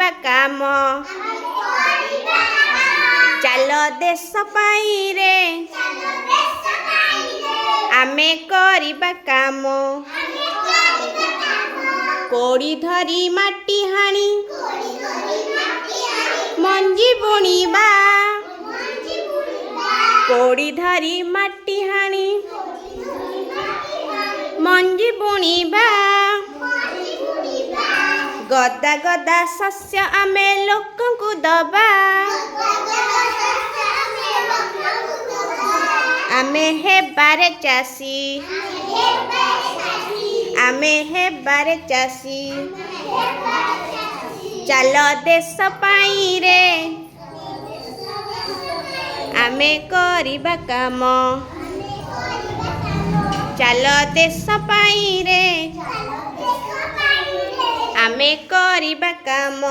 କରିବା କାମ ଚାଲ ଦେଶ ପାଇଁ ରେ ଆମେ କରିବା କାମ କୋଡ଼ି ଧରି ମାଟି ହାଣି ମଞ୍ଜି ବୁଣିବା କୋଡ଼ି ଧରି ମାଟି ହାଣି ମଞ୍ଜି ବୁଣିବା ଗଦା ଗଦା ଶସ୍ୟ ଆମେ ଲୋକଙ୍କୁ ଦବା ଆମେ ହେବାରେ ଚାଷୀ ଆମେ ହେବାରେ ଚାଷୀ ଚାଲ ଦେଶ ପାଇଁ ରେ ଆମେ କରିବା କାମ ଚାଲ ଦେଶ ପାଇଁ ରେ ଆମେ କରିବା କାମ